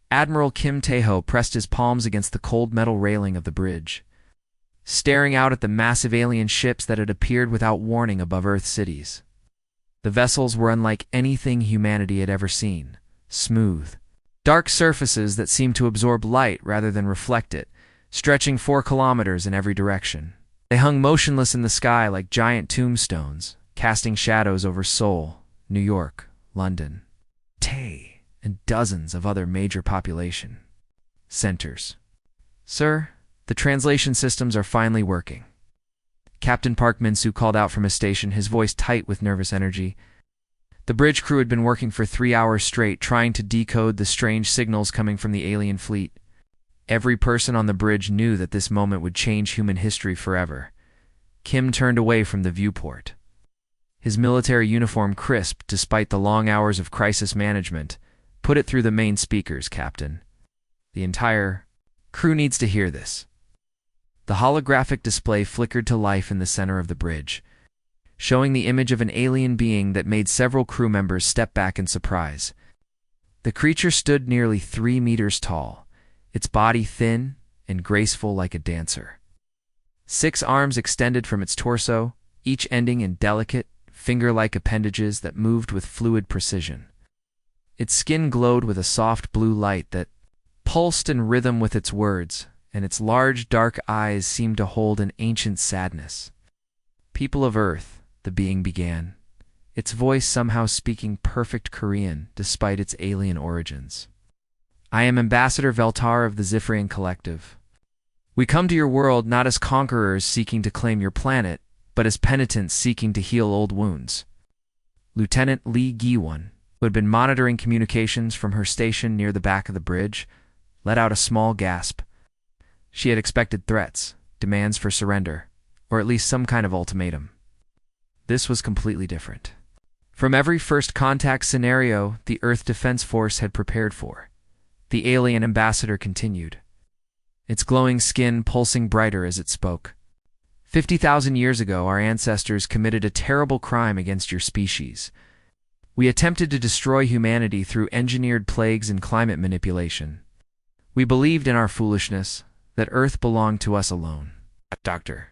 Admiral Kim Tae-ho pressed his palms against the cold metal railing of the bridge, staring out at the massive alien ships that had appeared without warning above Earth's cities. The vessels were unlike anything humanity had ever seen. Smooth, dark surfaces that seemed to absorb light rather than reflect it, stretching 4 kilometers in every direction. They hung motionless in the sky like giant tombstones, casting shadows over Seoul, New York, London, Tae, and dozens of other major population centers. "Sir, the translation systems are finally working." Captain Park Min-soo called out from his station, his voice tight with nervous energy. The bridge crew had been working for 3 hours straight, trying to decode the strange signals coming from the alien fleet. Every person on the bridge knew that this moment would change human history forever. Kim turned away from the viewport, his military uniform crisp despite the long hours of crisis management. "Put it through the main speakers, Captain. The entire crew needs to hear this." The holographic display flickered to life in the center of the bridge, showing the image of an alien being that made several crew members step back in surprise. The creature stood nearly 3 meters tall, its body thin and graceful like a dancer. 6 arms extended from its torso, each ending in delicate, finger-like appendages that moved with fluid precision. Its skin glowed with a soft blue light that pulsed in rhythm with its words, and its large, dark eyes seemed to hold an ancient sadness. "People of Earth," the being began, its voice somehow speaking perfect Korean despite its alien origins. "I am Ambassador Veltar of the Zifrian Collective. We come to your world not as conquerors seeking to claim your planet, but as penitents seeking to heal old wounds." Lieutenant Lee Gi-won, who had been monitoring communications from her station near the back of the bridge, let out a small gasp. She had expected threats, demands for surrender, or at least some kind of ultimatum. This was completely different. From every first contact scenario the Earth Defense Force had prepared for, the alien ambassador continued, its glowing skin pulsing brighter as it spoke. 50,000 years ago, our ancestors committed a terrible crime against your species. We attempted to destroy humanity through engineered plagues and climate manipulation. We believed in our foolishness, that Earth belonged to us alone. Dr.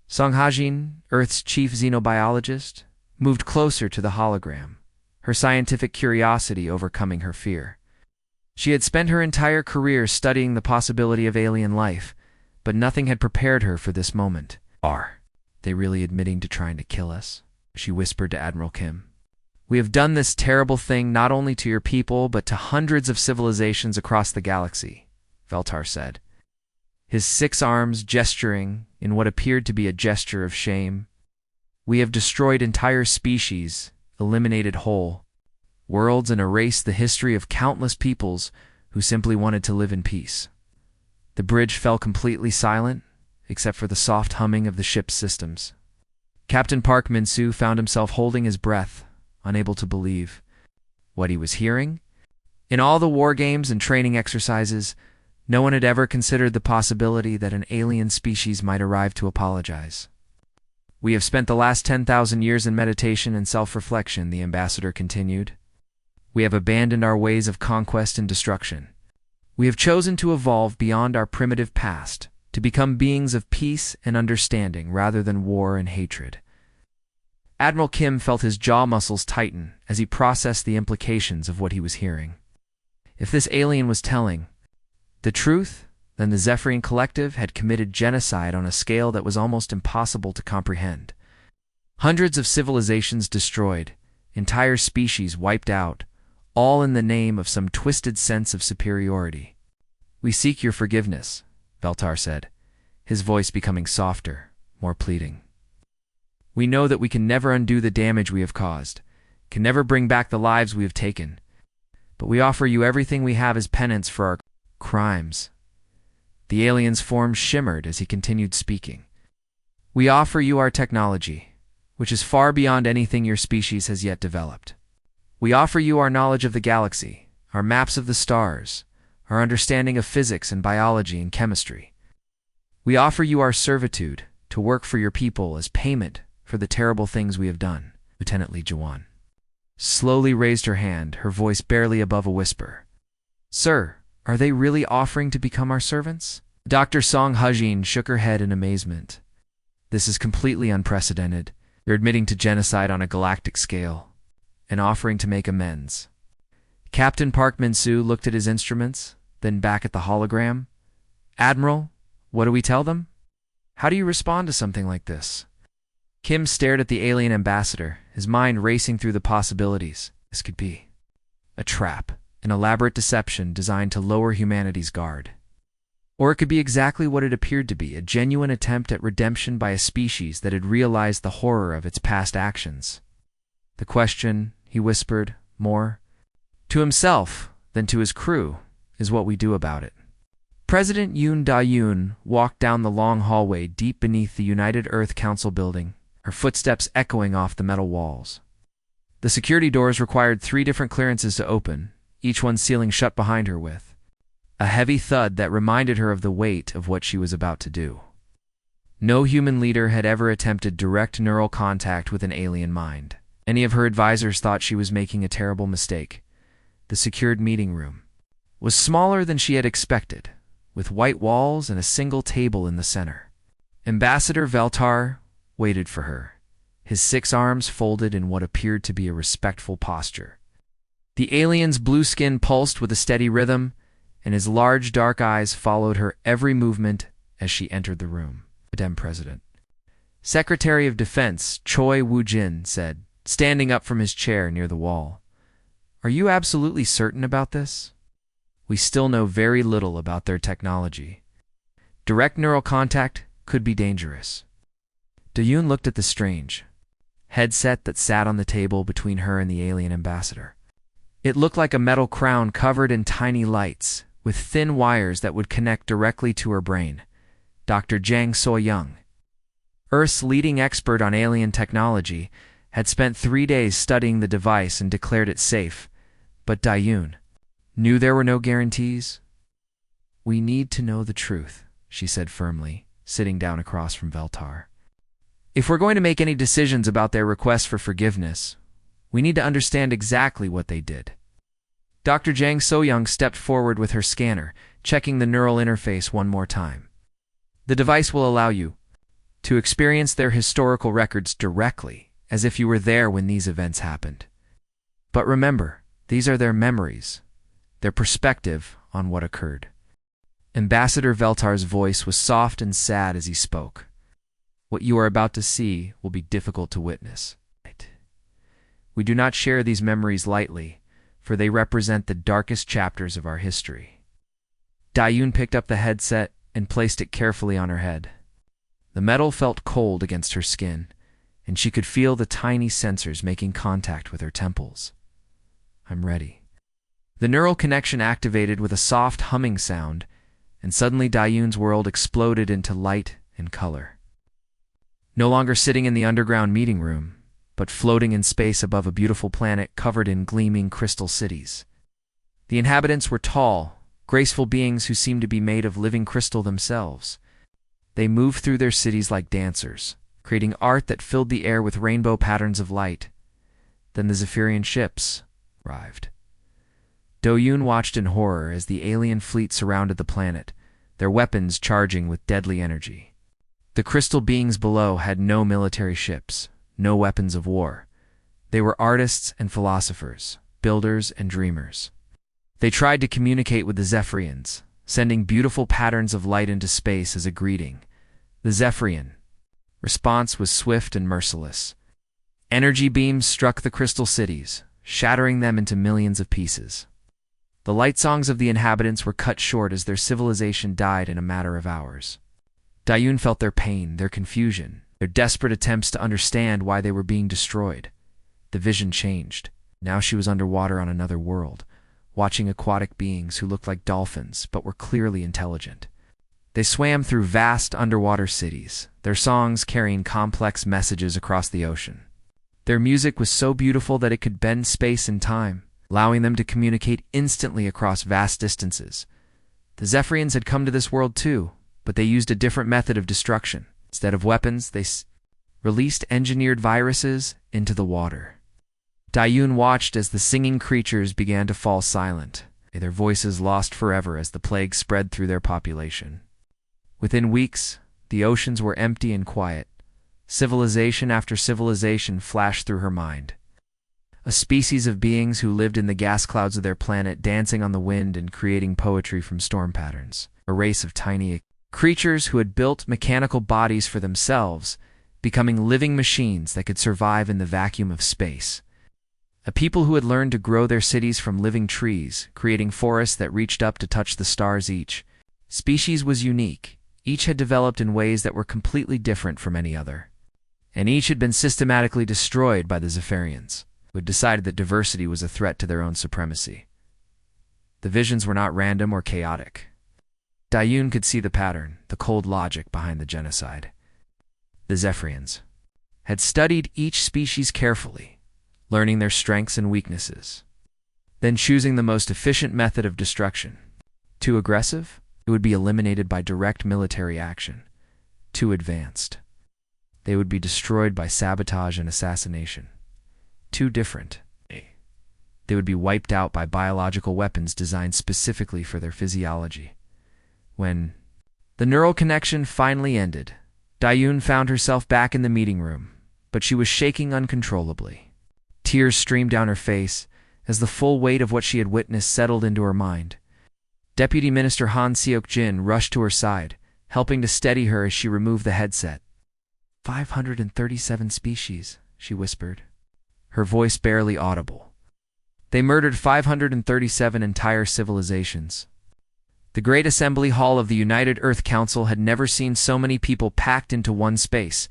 Song Ha-jin, Earth's chief xenobiologist, moved closer to the hologram, her scientific curiosity overcoming her fear. She had spent her entire career studying the possibility of alien life, but nothing had prepared her for this moment. "Are they really admitting to trying to kill us?" she whispered to Admiral Kim. "We have done this terrible thing not only to your people, but to hundreds of civilizations across the galaxy," Veltar said, his 6 arms gesturing in what appeared to be a gesture of shame. "We have destroyed entire species, eliminated whole worlds, and erased the history of countless peoples who simply wanted to live in peace." The bridge fell completely silent, except for the soft humming of the ship's systems. Captain Park Min-soo found himself holding his breath, unable to believe what he was hearing. In all the war games and training exercises, no one had ever considered the possibility that an alien species might arrive to apologize. "We have spent the last 10,000 years in meditation and self-reflection," the ambassador continued. "We have abandoned our ways of conquest and destruction. We have chosen to evolve beyond our primitive past, to become beings of peace and understanding rather than war and hatred." Admiral Kim felt his jaw muscles tighten as he processed the implications of what he was hearing. If this alien was telling the truth, then the Zephyrian Collective had committed genocide on a scale that was almost impossible to comprehend. Hundreds of civilizations destroyed, entire species wiped out, all in the name of some twisted sense of superiority. "We seek your forgiveness," Veltar said, his voice becoming softer, more pleading. "We know that we can never undo the damage we have caused, can never bring back the lives we have taken, but we offer you everything we have as penance for our crimes." The alien's form shimmered as he continued speaking. "We offer you our technology, which is far beyond anything your species has yet developed. We offer you our knowledge of the galaxy, our maps of the stars, our understanding of physics and biology and chemistry. We offer you our servitude to work for your people as payment for the terrible things we have done." Lieutenant Lee Ji-won slowly raised her hand, her voice barely above a whisper. "Sir, Are they really offering to become our servants? Dr. Song Hajin shook her head in amazement. This is completely unprecedented. They're admitting to genocide on a galactic scale and offering to make amends. Captain Park Min-soo looked at his instruments, then back at the hologram. Admiral, what do we tell them? How do you respond to something like this? Kim stared at the alien ambassador, his mind racing through the possibilities. This could be a trap, an elaborate deception designed to lower humanity's guard. Or it could be exactly what it appeared to be, a genuine attempt at redemption by a species that had realized the horror of its past actions. The question, he whispered, more to himself than to his crew, is what we do about it. President Yoon Da-yoon walked down the long hallway deep beneath the United Earth Council building, her footsteps echoing off the metal walls. The security doors required 3 different clearances to open, each one sealing shut behind her with a heavy thud that reminded her of the weight of what she was about to do. No human leader had ever attempted direct neural contact with an alien mind. Any of her advisors thought she was making a terrible mistake. The secured meeting room was smaller than she had expected, with white walls and a single table in the center. Ambassador Veltar waited for her, his 6 arms folded in what appeared to be a respectful posture. The alien's blue skin pulsed with a steady rhythm, and his large dark eyes followed her every movement as she entered the room. Madam President. Secretary of Defense Choi Woo-jin said, standing up from his chair near the wall. Are you absolutely certain about this? We still know very little about their technology. Direct neural contact could be dangerous. Da-yoon looked at the strange headset that sat on the table between her and the alien ambassador. It looked like a metal crown covered in tiny lights, with thin wires that would connect directly to her brain. Dr. Jang So-young, Earth's leading expert on alien technology, had spent 3 days studying the device and declared it safe, but Da-yoon knew there were no guarantees. We need to know the truth, she said firmly, sitting down across from Veltar. If we're going to make any decisions about their request for forgiveness, we need to understand exactly what they did. Dr. Jang So-young stepped forward with her scanner, checking the neural interface one more time. The device will allow you to experience their historical records directly, as if you were there when these events happened. But remember, these are their memories, their perspective on what occurred. Ambassador Veltar's voice was soft and sad as he spoke. What you are about to see will be difficult to witness. We do not share these memories lightly, for they represent the darkest chapters of our history. Da-yoon picked up the headset and placed it carefully on her head. The metal felt cold against her skin, and she could feel the tiny sensors making contact with her temples. I'm ready. The neural connection activated with a soft humming sound, and suddenly Da-yoon's world exploded into light and color. No longer sitting in the underground meeting room, but floating in space above a beautiful planet covered in gleaming crystal cities. The inhabitants were tall, graceful beings who seemed to be made of living crystal themselves. They moved through their cities like dancers, creating art that filled the air with rainbow patterns of light. Then the Zephyrian ships arrived. Do-yoon watched in horror as the alien fleet surrounded the planet, their weapons charging with deadly energy. The crystal beings below had no military ships, no weapons of war. They were artists and philosophers, builders and dreamers. They tried to communicate with the Zephyrians, sending beautiful patterns of light into space as a greeting. The Zephyrian response was swift and merciless. Energy beams struck the crystal cities, shattering them into millions of pieces. The light songs of the inhabitants were cut short as their civilization died in a matter of hours. Da-yoon felt their pain, their confusion, their desperate attempts to understand why they were being destroyed. The vision changed. Now she was underwater on another world, watching aquatic beings who looked like dolphins but were clearly intelligent. They swam through vast underwater cities, their songs carrying complex messages across the ocean. Their music was so beautiful that it could bend space and time, allowing them to communicate instantly across vast distances. The Zephyrians had come to this world too, but they used a different method of destruction. Instead of weapons, they released engineered viruses into the water. Da-yoon watched as the singing creatures began to fall silent, their voices lost forever as the plague spread through their population. Within weeks, the oceans were empty and quiet. Civilization after civilization flashed through her mind. A species of beings who lived in the gas clouds of their planet, dancing on the wind and creating poetry from storm patterns. A race of tiny creatures who had built mechanical bodies for themselves, becoming living machines that could survive in the vacuum of space. A people who had learned to grow their cities from living trees, creating forests that reached up to touch the stars. Each species was unique. Each had developed in ways that were completely different from any other. And each had been systematically destroyed by the Zephyrians, who had decided that diversity was a threat to their own supremacy. The visions were not random or chaotic. Dayun could see the pattern, the cold logic behind the genocide. The Zephyrians had studied each species carefully, learning their strengths and weaknesses, then choosing the most efficient method of destruction. Too aggressive? It would be eliminated by direct military action. Too advanced? They would be destroyed by sabotage and assassination. Too different? They would be wiped out by biological weapons designed specifically for their physiology. When the neural connection finally ended, Dayun found herself back in the meeting room, but she was shaking uncontrollably. Tears streamed down her face as the full weight of what she had witnessed settled into her mind. Deputy Minister Han Seok-jin rushed to her side, helping to steady her as she removed the headset. 537 species, she whispered, her voice barely audible. They murdered 537 entire civilizations. The Great Assembly Hall of the United Earth Council had never seen so many people packed into one space.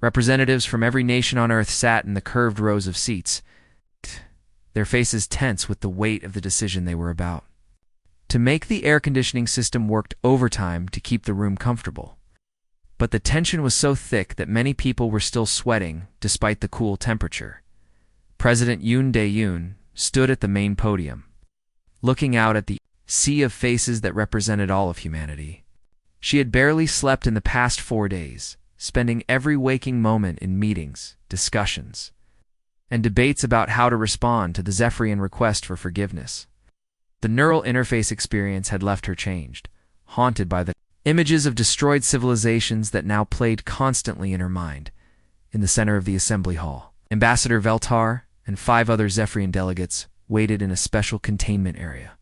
Representatives from every nation on Earth sat in the curved rows of seats, their faces tense with the weight of the decision they were about to make. The air conditioning system worked overtime to keep the room comfortable, but the tension was so thick that many people were still sweating despite the cool temperature. President Yoon Dae-yoon stood at the main podium, looking out at the sea of faces that represented all of humanity. She had barely slept in the past 4 days, spending every waking moment in meetings, discussions, and debates about how to respond to the Zephyrian request for forgiveness. The neural interface experience had left her changed, haunted by the images of destroyed civilizations that now played constantly in her mind. In the center of the assembly hall, Ambassador Veltar and 5 other Zephyrian delegates waited in a special containment area.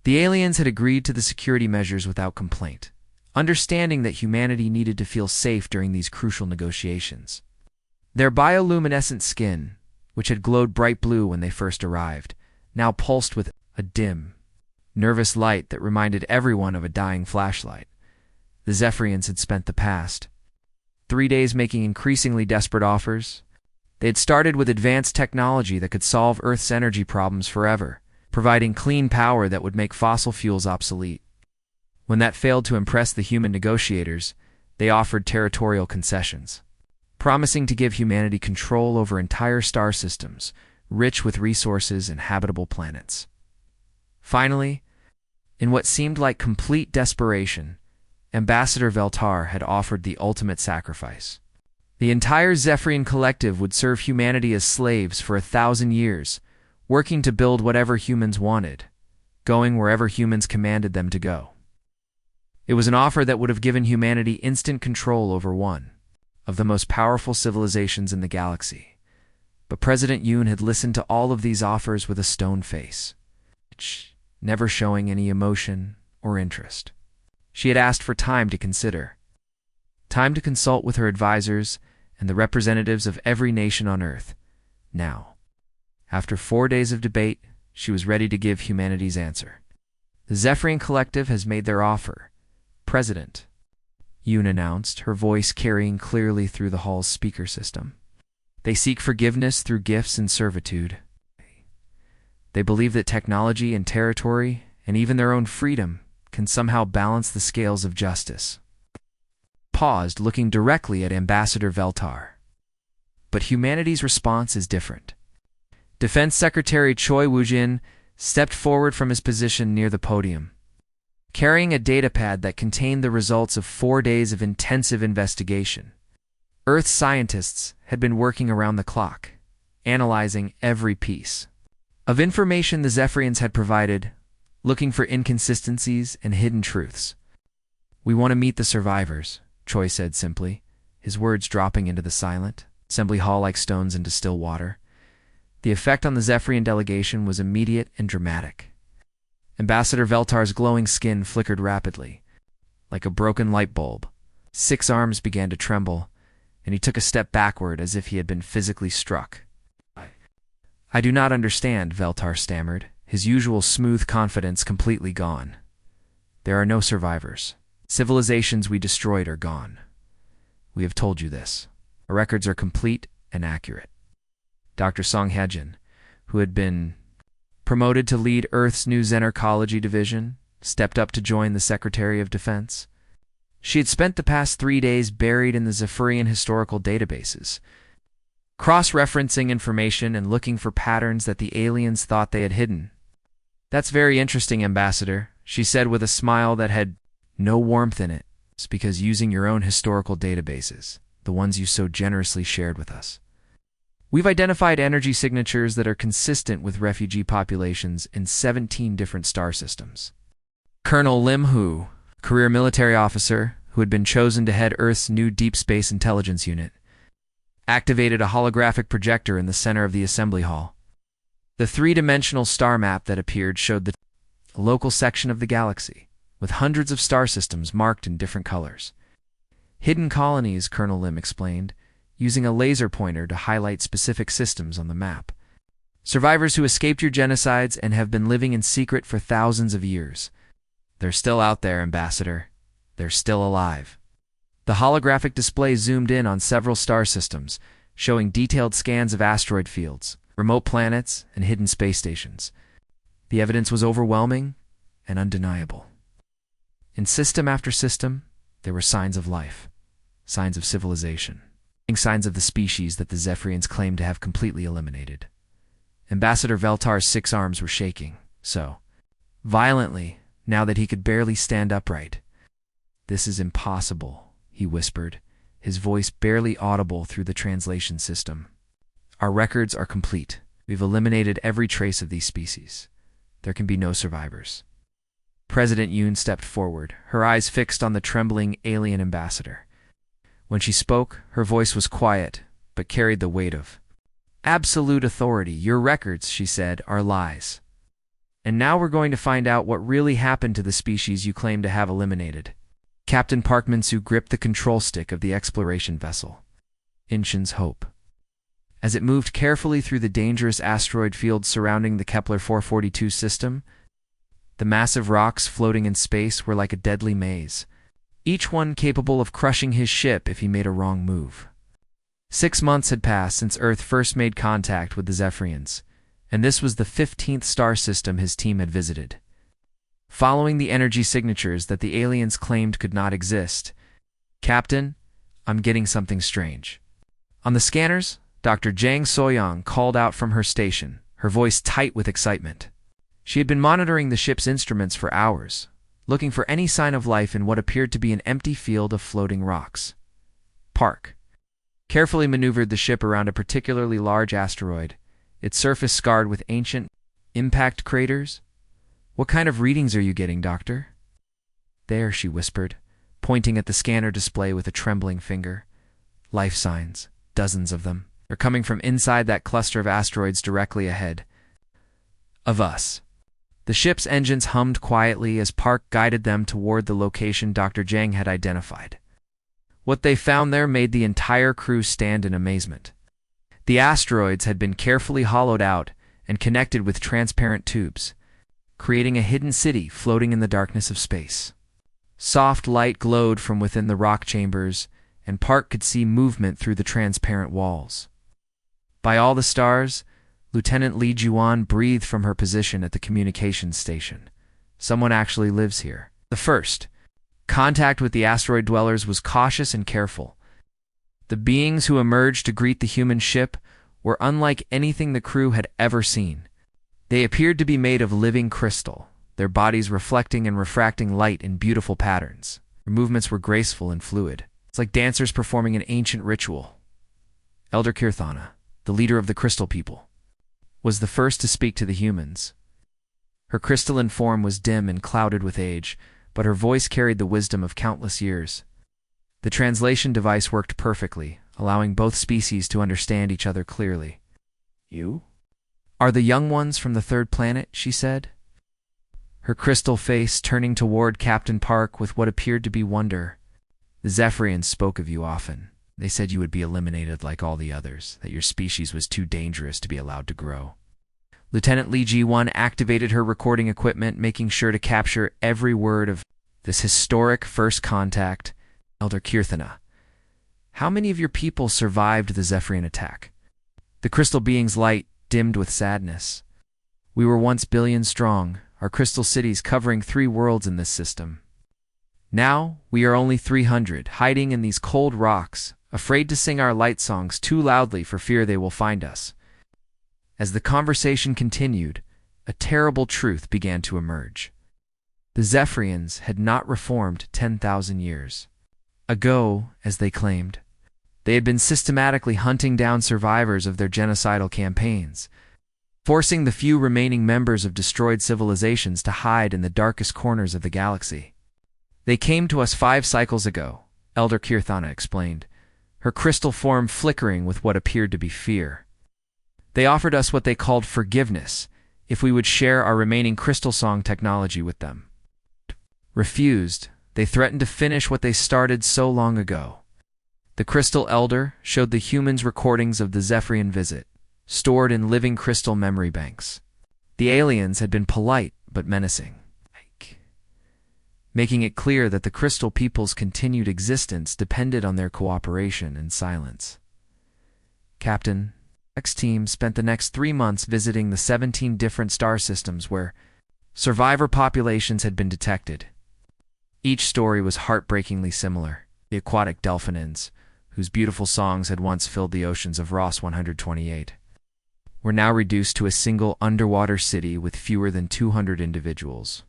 The aliens had agreed to the security measures without complaint, understanding that humanity needed to feel safe during these crucial negotiations. Their bioluminescent skin, which had glowed bright blue when they first arrived, now pulsed with a dim, nervous light that reminded everyone of a dying flashlight. The Zephyrians had spent the past 3 days making increasingly desperate offers. They had started with advanced technology that could solve Earth's energy problems forever, providing clean power that would make fossil fuels obsolete. When that failed to impress the human negotiators, they offered territorial concessions, promising to give humanity control over entire star systems, rich with resources and habitable planets. Finally, in what seemed like complete desperation, Ambassador Veltar had offered the ultimate sacrifice. The entire Zephyrian collective would serve humanity as slaves for 1,000 years, working to build whatever humans wanted, going wherever humans commanded them to go. It was an offer that would have given humanity instant control over one of the most powerful civilizations in the galaxy. But President Yoon had listened to all of these offers with a stone face, never showing any emotion or interest. She had asked for time to consider, time to consult with her advisors and the representatives of every nation on Earth. Now, after 4 days of debate, she was ready to give humanity's answer. The Zephyrian Collective has made their offer, President, Yoon announced, her voice carrying clearly through the hall's speaker system. They seek forgiveness through gifts and servitude. They believe that technology and territory, and even their own freedom, can somehow balance the scales of justice. Paused, looking directly at Ambassador Veltar. But humanity's response is different. Defense Secretary Choi Woo-jin stepped forward from his position near the podium, carrying a datapad that contained the results of 4 days of intensive investigation. Earth scientists had been working around the clock, analyzing every piece of information the Zephyrians had provided, looking for inconsistencies and hidden truths. "We want to meet the survivors," Choi said simply, his words dropping into the silent assembly hall like stones into still water. The effect on the Zephyrian delegation was immediate and dramatic. Ambassador Veltar's glowing skin flickered rapidly, like a broken light bulb. 6 arms began to tremble, and he took a step backward as if he had been physically struck. "I do not understand," Veltar stammered, his usual smooth confidence completely gone. "There are no survivors. Civilizations we destroyed are gone. We have told you this. Our records are complete and accurate." Dr. Song Hye-jin, who had been promoted to lead Earth's new Xenercology division, stepped up to join the Secretary of Defense. She had spent the past 3 days buried in the Zephyrian historical databases, cross-referencing information and looking for patterns that the aliens thought they had hidden. "That's very interesting, Ambassador," she said with a smile that had no warmth in it. "It's because using your own historical databases, the ones you so generously shared with us, we've identified energy signatures that are consistent with refugee populations in 17 different star systems." Colonel Lim Hu, career military officer who had been chosen to head Earth's new Deep Space Intelligence Unit, activated a holographic projector in the center of the assembly hall. The 3-dimensional star map that appeared showed the local section of the galaxy, with hundreds of star systems marked in different colors. "Hidden colonies," Colonel Lim explained, using a laser pointer to highlight specific systems on the map. "Survivors who escaped your genocides and have been living in secret for thousands of years. They're still out there, Ambassador. They're still alive." The holographic display zoomed in on several star systems, showing detailed scans of asteroid fields, remote planets, and hidden space stations. The evidence was overwhelming and undeniable. In system after system, there were signs of life, signs of civilization, signs of the species that the Zephyrians claimed to have completely eliminated. Ambassador Veltar's 6 arms were shaking, so violently, now that he could barely stand upright. "This is impossible," he whispered, his voice barely audible through the translation system. "Our records are complete. We've eliminated every trace of these species. There can be no survivors." President Yoon stepped forward, her eyes fixed on the trembling alien ambassador. When she spoke, her voice was quiet, but carried the weight of absolute authority. "Your records," she said, "are lies. And now we're going to find out what really happened to the species you claim to have eliminated." Captain Park Min-soo gripped the control stick of the exploration vessel, Inshin's Hope. As it moved carefully through the dangerous asteroid fields surrounding the Kepler 442 system, the massive rocks floating in space were like a deadly maze, each one capable of crushing his ship if he made a wrong move. 6 months had passed since Earth first made contact with the Zephyrians, and this was the 15th star system his team had visited. Following the energy signatures that the aliens claimed could not exist, "Captain, I'm getting something strange." On the scanners, Dr. Jang Soyoung called out from her station, her voice tight with excitement. She had been monitoring the ship's instruments for hours, looking for any sign of life in what appeared to be an empty field of floating rocks. Park carefully maneuvered the ship around a particularly large asteroid, its surface scarred with ancient impact craters. "What kind of readings are you getting, Doctor?" "There," she whispered, pointing at the scanner display with a trembling finger. "Life signs, dozens of them. They're coming from inside that cluster of asteroids directly ahead of us." The ship's engines hummed quietly as Park guided them toward the location Dr. Jang had identified. What they found there made the entire crew stand in amazement. The asteroids had been carefully hollowed out and connected with transparent tubes, creating a hidden city floating in the darkness of space. Soft light glowed from within the rock chambers, and Park could see movement through the transparent walls. By all the stars, Lieutenant Lee Juan breathed from her position at the communications station. Someone actually lives here. The first contact with the asteroid dwellers was cautious and careful. The beings who emerged to greet the human ship were unlike anything the crew had ever seen. They appeared to be made of living crystal, their bodies reflecting and refracting light in beautiful patterns. Their movements were graceful and fluid. It's like dancers performing an ancient ritual. Elder Kirthana, the leader of the Crystal People, was the first to speak to the humans. Her crystalline form was dim and clouded with age, but her voice carried the wisdom of countless years. The translation device worked perfectly, allowing both species to understand each other clearly. "You are the young ones from the third planet," she said, her crystal face turning toward Captain Park with what appeared to be wonder. "The Zephyrians spoke of you often. They said you would be eliminated like all the others, that your species was too dangerous to be allowed to grow." Lieutenant Lee G1 activated her recording equipment, making sure to capture every word of this historic first contact. "Elder Kirthana, how many of your people survived the Zephyrian attack?" The crystal being's light dimmed with sadness. "We were once billions strong, our crystal cities covering 3 worlds in this system. Now we are only 300, hiding in these cold rocks, afraid to sing our light songs too loudly for fear they will find us." As the conversation continued, a terrible truth began to emerge. The Zephyrians had not reformed 10,000 years ago, as they claimed. They had been systematically hunting down survivors of their genocidal campaigns, forcing the few remaining members of destroyed civilizations to hide in the darkest corners of the galaxy. "They came to us 5 cycles ago," Elder Kirthana explained, her crystal form flickering with what appeared to be fear. "They offered us what they called forgiveness if we would share our remaining crystal song technology with them. Refused, they threatened to finish what they started so long ago." The Crystal Elder showed the humans recordings of the Zephyrian visit, stored in living crystal memory banks. The aliens had been polite but menacing, making it clear that the crystal people's continued existence depended on their cooperation and silence. Captain X team spent the next 3 months visiting the 17 different star systems where survivor populations had been detected. Each story was heartbreakingly similar. The aquatic delphinins, whose beautiful songs had once filled the oceans of Ross 128, were now reduced to a single underwater city with fewer than 200 individuals.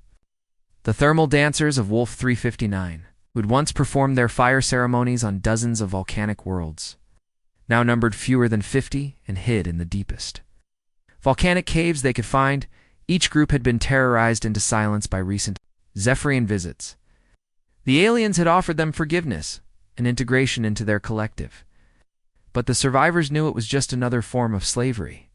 The thermal dancers of Wolf 359, who had once performed their fire ceremonies on dozens of volcanic worlds, now numbered fewer than 50 and hid in the deepest volcanic caves they could find. Each group had been terrorized into silence by recent Zephyrian visits. The aliens had offered them forgiveness and integration into their collective, but the survivors knew it was just another form of slavery.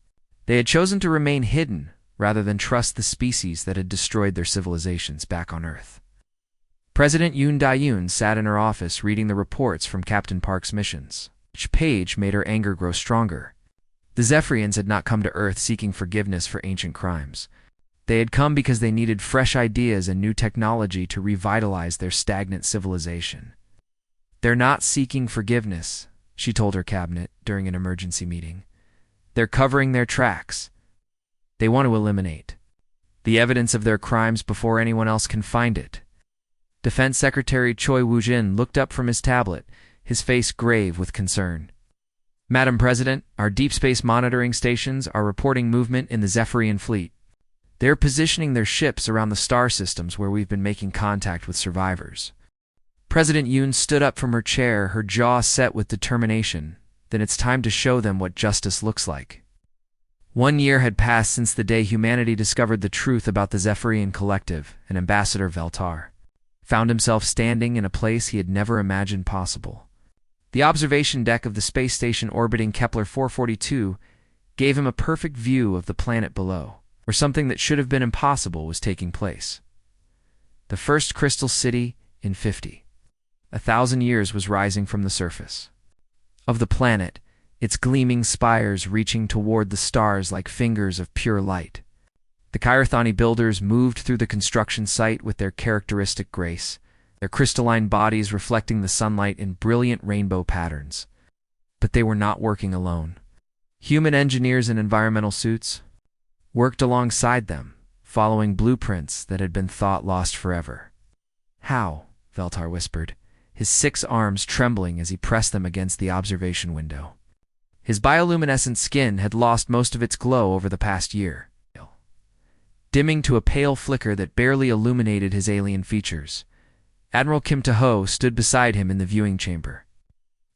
They had chosen to remain hidden rather than trust the species that had destroyed their civilizations back on Earth. President Yoon Dae-yoon sat in her office reading the reports from Captain Park's missions. Each page made her anger grow stronger. The Zephyrians had not come to Earth seeking forgiveness for ancient crimes. They had come because they needed fresh ideas and new technology to revitalize their stagnant civilization. "They're not seeking forgiveness," she told her cabinet during an emergency meeting. "They're covering their tracks. They want to eliminate the evidence of their crimes before anyone else can find it." Defense Secretary Choi Woo-jin looked up from his tablet, his face grave with concern. "Madam President, our deep space monitoring stations are reporting movement in the Zephyrian fleet. They're positioning their ships around the star systems where we've been making contact with survivors." President Yoon stood up from her chair, her jaw set with determination. "Then it's time to show them what justice looks like." 1 year had passed since the day humanity discovered the truth about the Zephyrian collective, and Ambassador Veltar found himself standing in a place he had never imagined possible. The observation deck of the space station orbiting Kepler 442 gave him a perfect view of the planet below, where something that should have been impossible was taking place. The first crystal city in 50,000 years was rising from the surface of the planet, its gleaming spires reaching toward the stars like fingers of pure light. The Kyrthani builders moved through the construction site with their characteristic grace, their crystalline bodies reflecting the sunlight in brilliant rainbow patterns. But they were not working alone. Human engineers in environmental suits worked alongside them, following blueprints that had been thought lost forever. "How?" Veltar whispered, his 6 arms trembling as he pressed them against the observation window. His bioluminescent skin had lost most of its glow over the past year, dimming to a pale flicker that barely illuminated his alien features. Admiral Kim Taho stood beside him in the viewing chamber,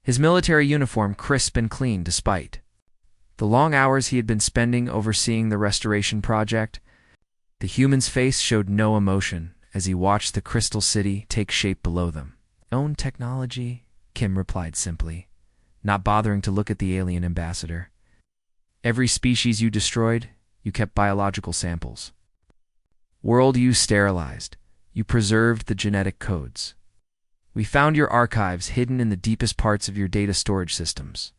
his military uniform crisp and clean despite the long hours he had been spending overseeing the restoration project. The human's face showed no emotion as he watched the crystal city take shape below them. "Own technology," Kim replied simply, not bothering to look at the alien ambassador. "Every species you destroyed, you kept biological samples. World you sterilized, you preserved the genetic codes. We found your archives hidden in the deepest parts of your data storage systems."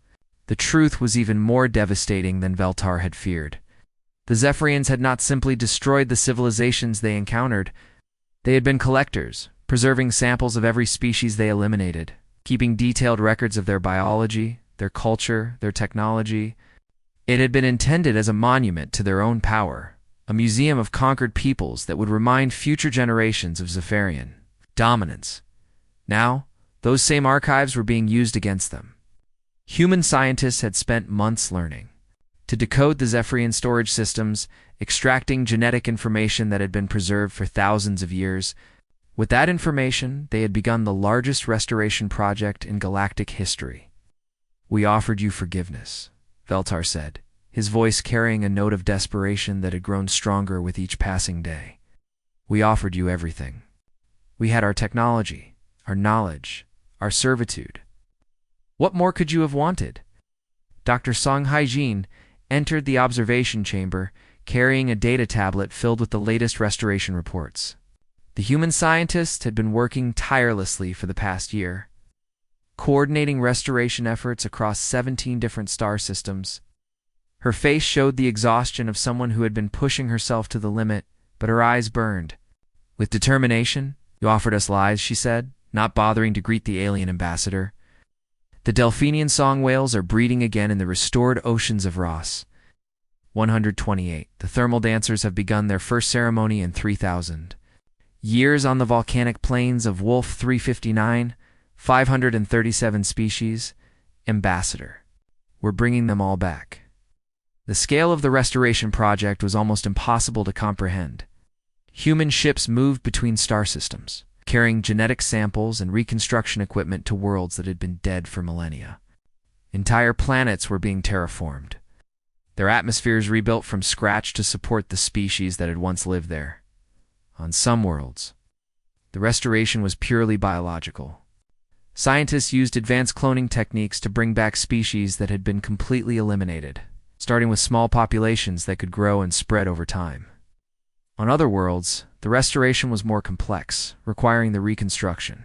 The truth was even more devastating than Veltar had feared. The Zephyrians had not simply destroyed the civilizations they encountered. They had been collectors, preserving samples of every species they eliminated, keeping detailed records of their biology, their culture, their technology. It had been intended as a monument to their own power, a museum of conquered peoples that would remind future generations of Zephyrian dominance. Now, those same archives were being used against them. Human scientists had spent months learning to decode the Zephyrian storage systems, extracting genetic information that had been preserved for thousands of years. With that information, they had begun the largest restoration project in galactic history. "We offered you forgiveness," Veltar said, his voice carrying a note of desperation that had grown stronger with each passing day. "We offered you everything. We had our technology, our knowledge, our servitude. What more could you have wanted?" Dr. Song Haijin entered the observation chamber, carrying a data tablet filled with the latest restoration reports. The human scientists had been working tirelessly for the past year, coordinating restoration efforts across 17 different star systems. Her face showed the exhaustion of someone who had been pushing herself to the limit, but her eyes burned. With determination, "You offered us lies," she said, not bothering to greet the alien ambassador. "The Delphinian song whales are breeding again in the restored oceans of Ross." 128. The thermal dancers have begun their first ceremony in 3000 years on the volcanic plains of Wolf 359, 537 species. Ambassador. "We're bringing them all back." The scale of the restoration project was almost impossible to comprehend. Human ships moved between star systems, carrying genetic samples and reconstruction equipment to worlds that had been dead for millennia. Entire planets were being terraformed, their atmospheres rebuilt from scratch to support the species that had once lived there. On some worlds, the restoration was purely biological. Scientists used advanced cloning techniques to bring back species that had been completely eliminated, starting with small populations that could grow and spread over time. On other worlds, the restoration was more complex, requiring the reconstruction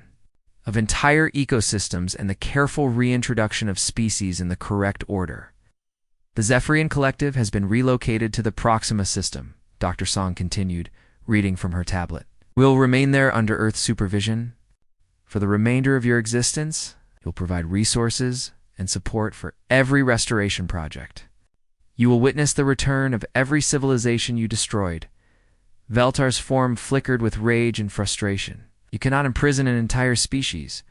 of entire ecosystems and the careful reintroduction of species in the correct order. "The Zephyrian Collective has been relocated to the Proxima system," Dr. Song continued, reading from her tablet. "We'll remain there under Earth's supervision. For the remainder of your existence, you'll provide resources and support for every restoration project. You will witness the return of every civilization you destroyed." Veltar's form flickered with rage and frustration. "You cannot imprison an entire species.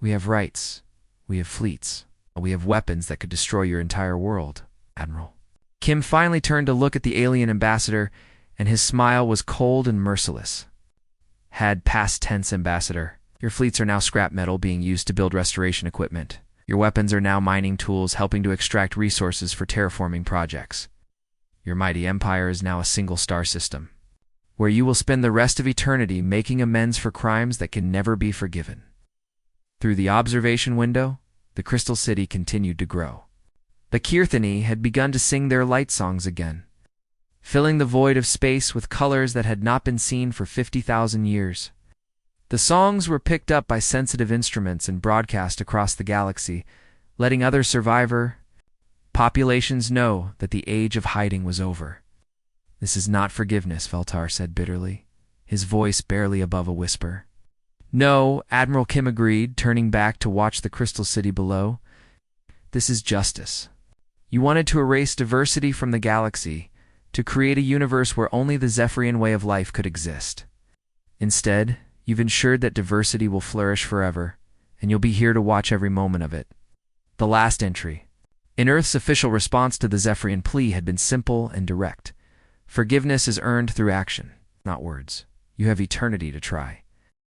We have rights. We have fleets. We have weapons that could destroy your entire world, Admiral." Kim finally turned to look at the alien ambassador, and his smile was cold and merciless. "Had past tense, Ambassador. Your fleets are now scrap metal being used to build restoration equipment. Your weapons are now mining tools helping to extract resources for terraforming projects. Your mighty empire is now a single star system, where you will spend the rest of eternity making amends for crimes that can never be forgiven." Through the observation window, the Crystal City continued to grow. The Kirthani had begun to sing their light songs again, filling the void of space with colors that had not been seen for 50,000 years. The songs were picked up by sensitive instruments and broadcast across the galaxy, letting other survivor populations know that the age of hiding was over. "This is not forgiveness," Veltar said bitterly, his voice barely above a whisper. "No," Admiral Kim agreed, turning back to watch the Crystal City below. "This is justice. You wanted to erase diversity from the galaxy, to create a universe where only the Zephyrian way of life could exist. Instead, you've ensured that diversity will flourish forever, and you'll be here to watch every moment of it." The last entry in Earth's official response to the Zephyrian plea had been simple and direct. "Forgiveness is earned through action, not words. You have eternity to try."